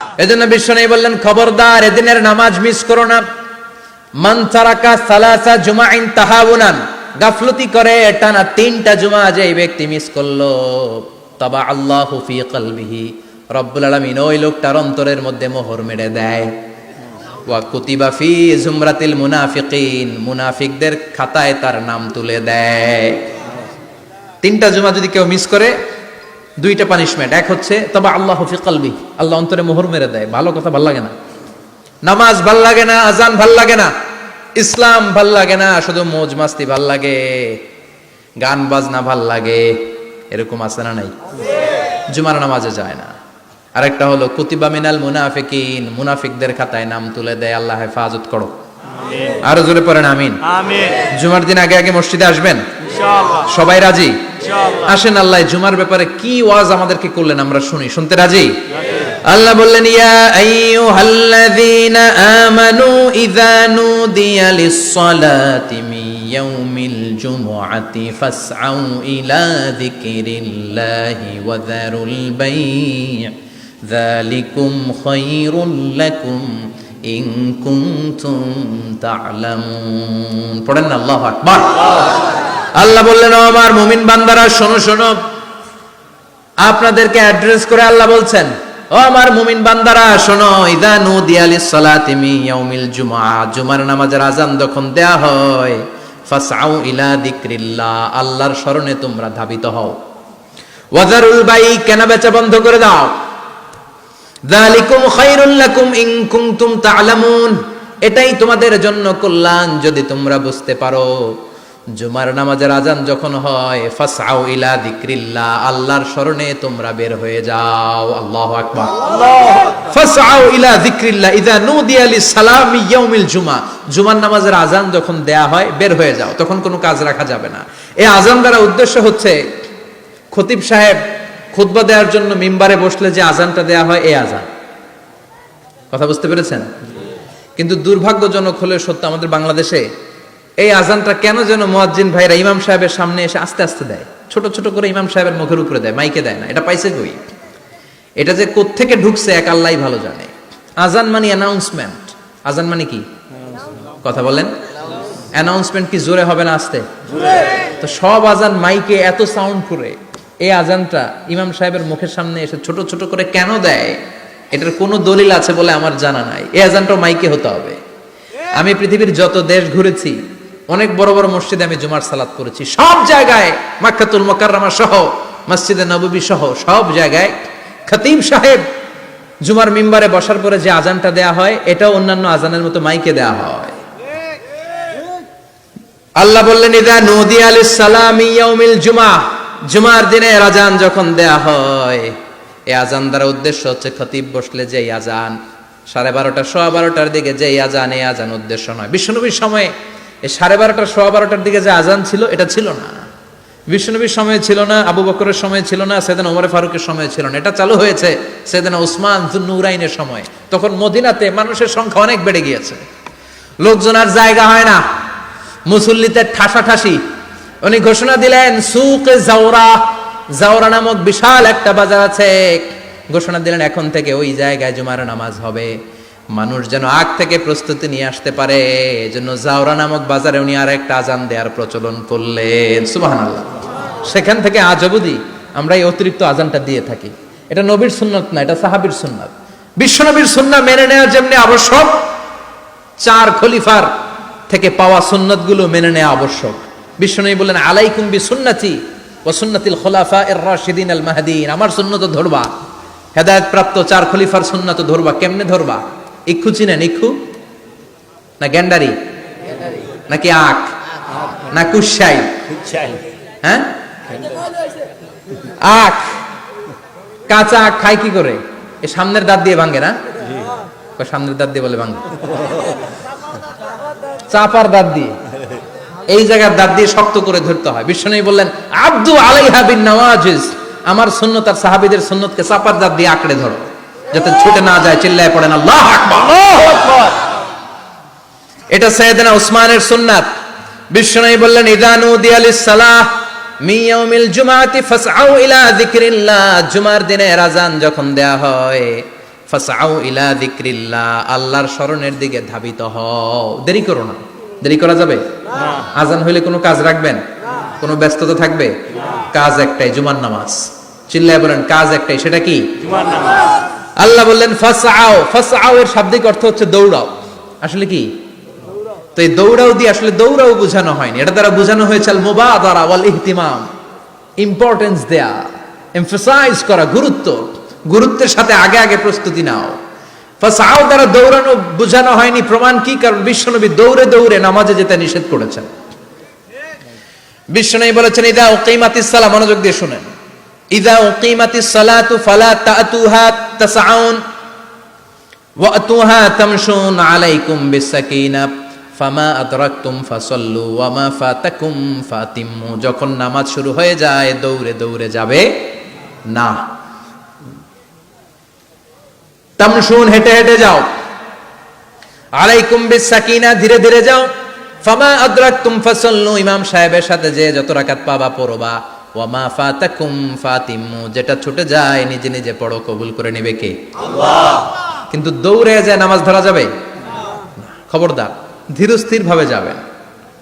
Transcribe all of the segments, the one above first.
এজন্য বিশ্বনবী বললেন, খবরদার এদিনের নামাজ মিস করো না। মান তারাকা সালাসা জুমাইন তাহাউনান, গাফলতি করে টানা 3টা জুমা যে ব্যক্তি মিস করলো, তাবা আল্লাহু ফি কলবিহি, রব্বুল আলামিন ওই লোকটার অন্তরের মধ্যে মোহর মেরে দেয়। ওয়া কুতিবা ফি জুমরাতিল মুনাফিকিন, মুনাফিকদের খাতায় তার নাম তুলে দেয়। 3টা জুমা যদি কেউ মিস করে, 2টা পানিশমেন্ট। এক হচ্ছে তবা আল্লাহু ফি কলবি, আল্লাহ অন্তরে মোহর মেরে দেয়। ভালো কথা ভাল লাগে না, নামাজ ভাল লাগে না, আজান ভাল লাগে না, ইসলাম ভাল লাগে না, শুধু মৌজ মাস্তি ভাল লাগে, গান বাজনা ভাল লাগে, এরকম আছে না নাই? জুমার নামাজে যায় না। আরেকটা হলো কুতিবা মিনাল মুনাফিকিন, মুনাফিকদের খাতায় নাম তুলে দেয়। আল্লাহ হেফাজত করো, আরো জোরে পড়েন আমিন। জুমার দিন আগে আগে মসজিদে আসবেন ইনশাআল্লাহ, সবাই রাজি? আসেন, আল্লাহ জুমার ব্যাপারে কি ওয়াজ আমাদেরকে করলেন আমরা শুনি। শুনতে রাজি? আল্লাহ বললেন, ইয়া আইয়ুহাল্লাযীনা আমানু ইযা নুদিয়া লিস-সালাতি মিন ইয়াউমিল জুমআতি ফাসআউ ইলা যিকরিল্লাহি ওয়া যারুল বাই', যালিকুম খায়রুল লাকুম ইন কুনতুম তা'লামুন। পড়েন না আল্লাহু আকবার। আল্লাহ বললেন, ও আমার মুমিন বান্দারা শোনো শোনো। আপনাদেরকে অ্যাড্রেস করে আল্লাহ বলছেন, ও আমার মুমিন বান্দারা শোনো, ইযা নুদিয়া লিস-সালাতি মিন ইয়াউমিল জুমআ, জুমার নামাজের আযান যখন দেয়া হয়, ফাসআউ ইলা যিকরিল্লাহ, আল্লাহর স্মরণে তোমরা ধাবিত হও। ওয়া যারুল বাই', কেনা বেচা বন্ধ করে দাও। যালিকুম খায়রুল লাকুম ইন কুনতুম তা'লামুন, এটাই তোমাদের জন্য কল্যাণ যদি তোমরা বুঝতে পারো। জুমার নামাজের আযান যখন হয়, ফাসআউ ইলা যিকরিল্লাহ, আল্লাহর স্মরণে তোমরা বের হয়ে যাও। আল্লাহু আকবার। ফাসআউ ইলা যিকরিল্লাহ ইযা নুদিয়া লিস-সালামি ইয়াউমিল জুমআ, জুমার নামাজের আযান যখন দেয়া হয় বের হয়ে যাও, তখন কোনো কাজ রাখা যাবে না। এই আযান দ্বারা উদ্দেশ্য হচ্ছে খতিব সাহেব খুতবা দেওয়ার জন্য মিম্বারে বসলে যে আযানটা দেয়া হয়, এই আযান। কথা বুঝতে পেরেছেন? কিন্তু দুর্ভাগ্যজনক হলে সত্য, আমাদের বাংলাদেশে এই আজানটা কেন যেন মুয়াজ্জিন ভাইরা ইমাম সাহেবের সামনে এসে আস্তে আস্তে দেয়, ছোট ছোট করে ইমাম সাহেবের মুখের উপরে দেয়, মাইকে দেয় না। এটা পাইছে কই? এটা যে কোত্থেকে ঢুকছে এক আল্লাহই ভালো জানে। আজান মানে অ্যানাউন্সমেন্ট। আজান মানে কি? কথা বলেন। অ্যানাউন্সমেন্ট কি জোরে হবে না আস্তে? তো সব আজান মাইকে এত সাউন্ড করে, এই আজানটা ইমাম সাহেবের মুখের সামনে এসে ছোট ছোট করে কেন দেয়? এটার কোনো দলিল আছে বলে আমার জানা নাই। এই আজানটাও মাইকে হতে হবে। আমি পৃথিবীর যত দেশ ঘুরেছি, অনেক বড় বড় মসজিদে আমি জুমার সালাত করেছি, সব জায়গায় মক্কাতুল মুকাররমা সহ মসজিদে নববী সহ সব জায়গায় খতিব সাহেব জুমার মিম্বারে বসার পরে যে আজানটা দেয়া হয়, এটাও অন্যান্য আজানের মতো মাইকে দেয়া হয়। আল্লাহ বললেন, ইযা নুদিয়া লিস-সালামি ইয়াউমিল জুমআ, জুমার দিনে আজান যখন দেয়া হয়, এই আজান দ্বারা উদ্দেশ্য হচ্ছে খতিব বসলে যে আজান 12:30 12:15 দিকে যে আজান, এই আজান উদ্দেশ্য নয়। বিশ্বনবীর সময়ে এই 12:30 12:15 দিকে যে আজান ছিল, এটা ছিল না। বিশ্বনবীর সময় ছিল না, আবু বকরের সময় ছিল না, সাইয়েদনা ওমর ফারুকের সময় ছিল না। এটা চালু হয়েছে সাইয়েদনা উসমান যুন্নুরাইনের সময়। তখন মদিনাতে মানুষের সংখ্যা অনেক বেড়ে গিয়েছে, লোকজন আর জায়গা হয় না, মুসল্লিতে ঠাসাঠাসি। উনি ঘোষণা দিলেন, সুক জাওরা, জাওরা নামক বিশাল একটা বাজার আছে, ঘোষণা দিলেন এখন থেকে ওই জায়গায় জুমার নামাজ হবে। মানুষ যেন আগ থেকে প্রস্তুতি নিয়ে আসতে পারে, এজন্য জাওরা নামক বাজারে উনি আর একটা আজান দেওয়ার প্রচলন করলেন। সুবহানাল্লাহ। সেখান থেকে আজ অবধি আমরা এই অতিরিক্ত আজানটা দিয়ে থাকি। এটা নবীর সুন্নাত না, এটা সাহাবীর সুন্নাত। বিশ্বনবীর সুন্নাহ মেনে নেওয়া যেমনি আবশ্যক, 4 খলিফার থেকে পাওয়া সুন্নাতগুলো মেনে নেওয়া আবশ্যক। বিশ্বনবী বললেন, আলাইকুম বিসুন্নতি ওয়া সুন্নাতিল খুলাফায়ে রাশিদিন আল মাহদিন, আমার সুন্নাত ধরবা, হেদায়েত প্রাপ্ত 4 খলিফার সুন্নাত ধরবা। কেমনে ধরবা? ইক্ষু চিনেন? ইক্ষু না গ্যান্ডারি নাকি আখ না কুশাই? হ্যাঁ, আখ। কাঁচা আখ খায় কি করে? এই সামনের দাঁত দিয়ে ভাঙে না? সামনের দাঁত দিয়ে বলে ভাঙে, চাপার দাঁত দিয়ে, এই জায়গার দাঁত দিয়ে শক্ত করে ধরতে হয়। বিশ্বনবী বললেন, আব্দু আলাইহা বিন নওয়াজিজ, আমার সুন্নাত আর সাহাবীদের সুন্নাতকে চাপার দাঁত দিয়ে আঁকড়ে ধরো, যাতে ছুটে না যায়। চিল্লায় পড়েন আল্লাহু আকবার। এটা সাইয়েদনা উসমানের সুন্নাত। বিশ্বনবী বললেন, ইযা নুদিয়া লিস-সালাহ মিন ইয়াউমিল জুমআতি ফাসআউ ইলা যিকরিল্লাহ, জুমার দিনে আজান যখন দেয়া হয়, ফাসআউ ইলা যিকরিল্লাহ, আল্লাহর স্মরণের দিকে ধাবিত হও। দেরি করো না। দেরি করা যাবে না। আজান হইলে কোনো কাজ রাখবেন? কোনো ব্যস্ততা থাকবে? কাজ একটাই, জুমার নামাজ। চিল্লায় বলেন কাজ একটাই, সেটা কি? জুমার নামাজ। আল্লাহ বললেন ফাসআউ। ফাসআউ এর শাব্দিক অর্থ হচ্ছে দৌড়াও। আসলে কি? তো এই দৌড়াও দিয়ে আসলে দৌড়াও বোঝানো হয়নি, এটা দ্বারা বোঝানো হয়েছে আল মুবাদারা ওয়াল ইহতিমাম, ইম্পর্টেন্স দেয়া, এমফাসাইজ করা, গুরুত্বের সাথে আগে আগে প্রস্তুতি নাও। ফাসআউ দ্বারা দৌড়ানো বোঝানো হয়নি। প্রমাণ কি? কারণ বিশ্বনবী দৌড়ে দৌড়ে নামাজে যেতে নিষেধ করেছেন। বিশ্বনবী বলেছেন ইদা উকিমাতিস সালাহ, মনোযোগ দিয়ে শুনেন, ইদা উকিমাতিস সালাতু ফালা তাতুহা তাসআউন ওয়া আতুহা তামশুন আলাইকুম বিসাকিনাহ ফামা আদরাকতুম ফাসাল্লু ওয়া মা ফাতাকুম ফাতিম্মু। যখন নামাজ শুরু হয়ে যায় দৌড়ে দৌড়ে যাবে না। তামশুন, হেঁটে হেঁটে যাও। আলাইকুম বিসাকিনা, ধীরে ধীরে যাও। ফামা আদরাকতুম ফাসাল্লু, ইমাম সাহেবের সাথে যে যত রাকাত পাবা পড়বা। ওয়া মা ফাতাকুম ফাতিম্মু, যেটা ছুটে যায় নিজে নিজে পড়ো, কবুল করে নেবে কে? আল্লাহ। কিন্তু দৌড়ে যায় নামাজ ধরা যাবে না। খবরদার, ধীরস্থির ভাবে যাবেন।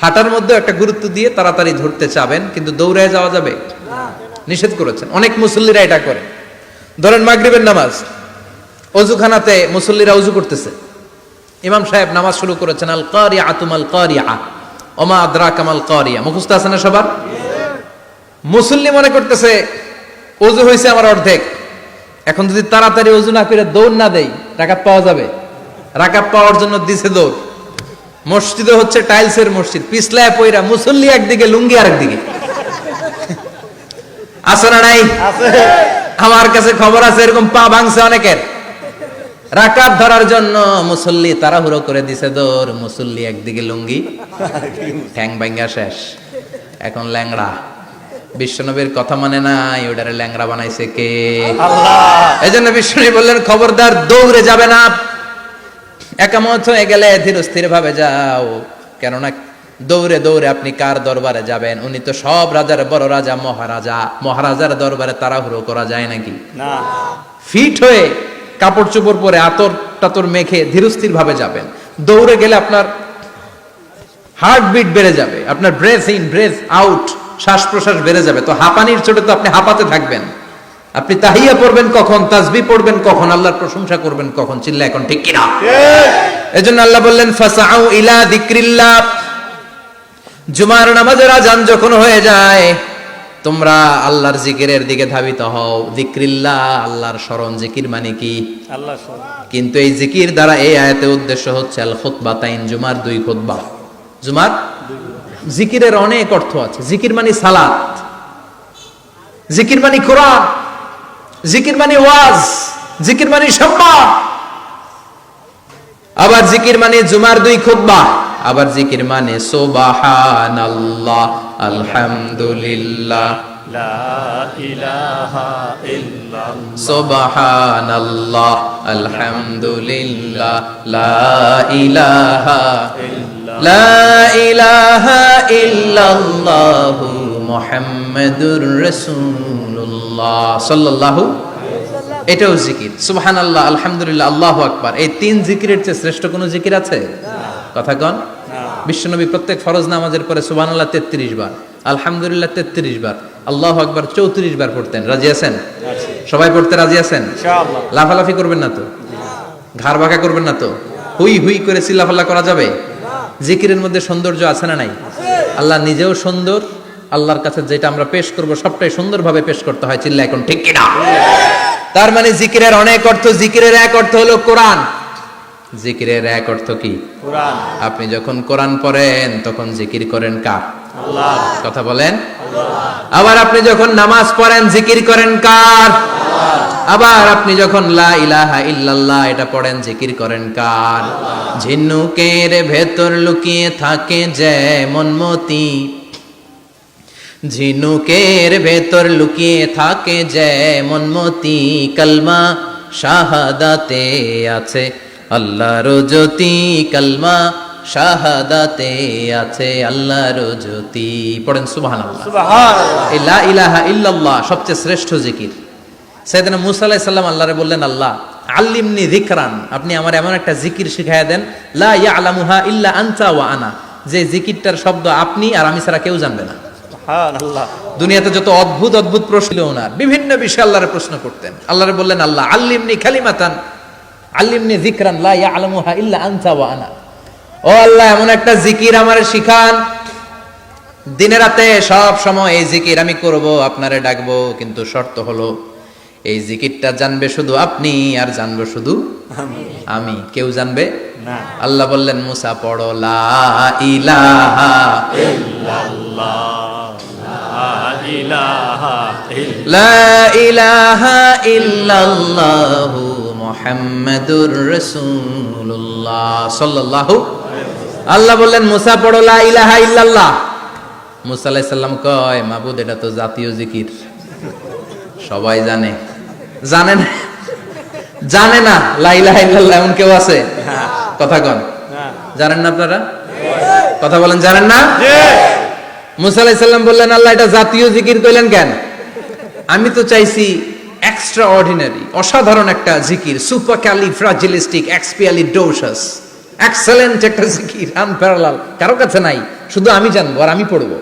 হাঁটার মধ্যে একটা গুরুত্ব দিয়ে তাড়াতাড়ি ধরতে চাবেন, কিন্তু দৌড়ে যাওয়া যাবে না, নিষেধ করেছেন। অনেক মুসল্লিরা এটা করে। ধরেন মাগরিবের নামাজ, অজুখানাতে মুসল্লিরা ওযু করতেছে, ইমাম সাহেব নামাজ শুরু করেছেন আল কারিআতু মাল কারিআ ওমা আদরাকা মাল কারিআ। মুখস্থ আছে না সবার? মুসল্লি মনে করতেছে ওযু হয়েছে আমার অর্ধেক, এখন যদি তাড়াতাড়ি ওযু না করে দৌড় না দেই রাকাত পাওয়া যাবে? রাকাত পাওয়ার জন্য দিছে দৌড়। মসজিদে হচ্ছে টাইলসের মসজিদ, পিছলায় পয়রা মুসল্লি একদিকে, লুঙ্গি আরেকদিকে। আছে না নাই? আমার কাছে খবর আছে এরকম পা ভাঙছে অনেকের। রাকাত ধরার জন্য মুসল্লি তাড়াহুড়ো করে দিছে দৌড়, মুসল্লি একদিকে লুঙ্গি, ঠ্যাং ভাঙা শেষ, এখন ল্যাংড়া। বিশ্বনবীর কথা মানে নাই, ওটারে ল্যাংড়া বানাইছে কে? আল্লাহ। এজন্য বিশ্বনবী বললেন খবরদার দৌড়ে যাবে না। একামত হয়ে গেলে ধীরস্থির ভাবে যাও, কেননা দৌড়ে দৌড়ে আপনি কার দরবারে যাবেন? উনি তো সব রাজার বড় রাজা, মহারাজা। মহারাজার দরবারে তাড়াহুড়ো করা যায় নাকি? না। ফিট হয়ে কাপড় চোপড় পরে আতর টাতর মেখে ধীরস্থির ভাবে যাবেন। দৌড়ে গেলে আপনার হার্টবিট বেড়ে যাবে, আপনার ব্রেথ ইন ব্রেথ আউট, শ্বাস প্রশ্বাস বেড়ে যাবে। তো হাঁপানির চোটে তো আপনি হাঁপাতে থাকবেন। আপনি তাহিয়া পড়বেন কখন, তাসবিহ পড়বেন কখন, আল্লাহর প্রশংসা করবেন কখন? চিল্লা এখন ঠিক কিনা? এজন্য আল্লাহ বললেন ফাসআউ ইলা যিকরিল্লাহ। জুমার নামাজের আজান যখন হয়ে যায় তোমরা আল্লাহর জিকিরের দিকে ধাবিত হও। যিকরিল্লাহ, আল্লাহর স্মরণ। জিকির মানে কি? আল্লাহর স্মরণ। কিন্তু এই জিকির দ্বারা এই আয়াতের উদ্দেশ্য হচ্ছে আল খুতবাতাইন, জুমার দুই খুতবা। জুমার জিকিরের অনেক অর্থ আছে। জিকির মানে সালাত, জিকির মানে কোরআন, জিকির মানে ওয়াজ, জিকির মানে সম্মান। আবার জিকির মানে জুমার দুই খুতবা। আবার জিকির মানে সুবহানাল্লাহ, আলহামদুলিল্লাহ, লা ইলাহা ইল্লাল্লাহ, সুবহানাল্লাহ, আলহামদুলিল্লাহ, লা ইলাহা ইল্লাল্লাহ, লা ইলাহা ইল্লাল্লাহু মুহাম্মাদুর রাসূলুল্লাহ সাল্লাল্লাহু। এটাও জিকির। সুবহানাল্লাহ, আলহামদুলিল্লাহ, আল্লাহু আকবার। এই তিন জিকিরের চেয়ে শ্রেষ্ঠ কোনো জিকির আছে? কথা কন। বিশ্বনবী প্রত্যেক ফরজ নামাজের পরে সুবহানাল্লাহ 33 বার, আলহামদুলিল্লাহ 33 বার, আল্লাহু আকবার 34 বার পড়তেন। রাজি আছেন? সবাই পড়তে রাজি আছেন? ইনশাআল্লাহ। লাফালাফি করবেন না তো? ঘাড় বাঁকা করবেন না তো? হুই হুই করে চিল্লাফাল্লা করা যাবে? জিকিরের মধ্যে সৌন্দর্য আছে না নাই? আল্লাহ নিজেও সুন্দর। আল্লাহর কাছে যেটা আমরা পেশ করব সবটাই সুন্দরভাবে পেশ করতে হয়। চিল্লা এখন ঠিক কিনা? তার মানে জিকিরের অনেক অর্থ। জিকিরের এক অর্থ হলো কোরআন। জিকিরের এক অর্থ কি? কোরআন। আপনি যখন কোরআন পড়েন তখন জিকির করেন কার? আল্লাহ। কথা বলেন। আল্লাহ। আবার আপনি যখন নামাজ পড়েন জিকির করেন কার? আল্লাহ। আবার আপনি যখন লা ইলাহা ইল্লাল্লাহ এটা পড়েন জিকির করেন কার? আল্লাহ। ঝিনুকের ভেতর লুকিয়ে থাকে যেমন মতি, ঝিনুকের ভেতর লুকিয়ে থাকে যেমন মতি, কালমা শাহাদাতে আছে আল্লাহর জ্যোতি, কালমা শাহাদাতে আছে আল্লাহর জ্যোতি। পড়েন সুবহানাল্লাহ। সুবহানাল্লাহ। লা ইলাহা ইল্লাল্লাহ সবচেয়ে শ্রেষ্ঠ জিকির। সাইয়েদনা মুসা আলাইহিস সালাম আল্লাহরে বললেন, আল্লাহ আল্লিমনি যিকরান, আপনি আমার এমন একটা জিকির শিখাইয়া দেন, লা ইয়ালামুহা ইল্লা আনতা ওয়া আনা, যে জিকিরটার শব্দ আপনি আর আমি ছাড়া কেউ জানবে না। সুবহানাল্লাহ। দুনিয়াতে যত অদ্ভুত অদ্ভুত প্রশ্ন ছিল ওনার, বিভিন্ন বিষয়ে আল্লাহরে প্রশ্ন করতেন। আল্লাহরে বললেন, আল্লাহ আল্লিমনি কালিমাতান আল্লিমনি যিকরান লা ইয়ালামুহা ইল্লা আনতা ওয়া আনা, ও আল্লাহ এমন একটা জিকির আমারে শিখান, দিনে রাতে সব সময় এই জিকির আমি করব, আপনারে ডাকবো, কিন্তু শর্ত হলো এই জিকিরটা জানবে শুধু আপনি আর জানবো শুধু আমি, কেউ জানবে না। আল্লাহ বললেন, মুসা পড়ো লা ইলাহা ইল্লাল্লাহ, লা ইলাহা ইল্লাল্লাহ, লা ইলাহা ইল্লাল্লাহু মুহাম্মাদুর রাসূলুল্লাহ সাল্লাল্লাহু। আল্লাহ বললেন, মুসা পড়ো লা ইলাহা ইল্লাল্লাহ। মুসা আলাইহিস সালাম কয়, মাবুদ এটা তো জাতীয় জিকির, সবাই জানে। জানে না, জানে না লা ইলাহা ইল্লাল্লাহ এমন কেউ আছে? কথা কন, জানেন না আপনারা? কথা বলেন, জানেন না? মুসা আলাইহিস সালাম বললেন, আল্লাহ এটা জাতীয় জিকির কইলেন কেন? আমি তো চাইছি এক্সট্রা অর্ডিনারি, অসাধারণ একটা জিকির, সুপারক্যালিফ্রাজিলিস্টিক এক্সপিয়ালিডোসাস, এক্সেলেন্ট একটা জিকির, আনপ্যারালাল, কারো কাছে নাই, শুধু আমি জানবো আর আমি পড়বো।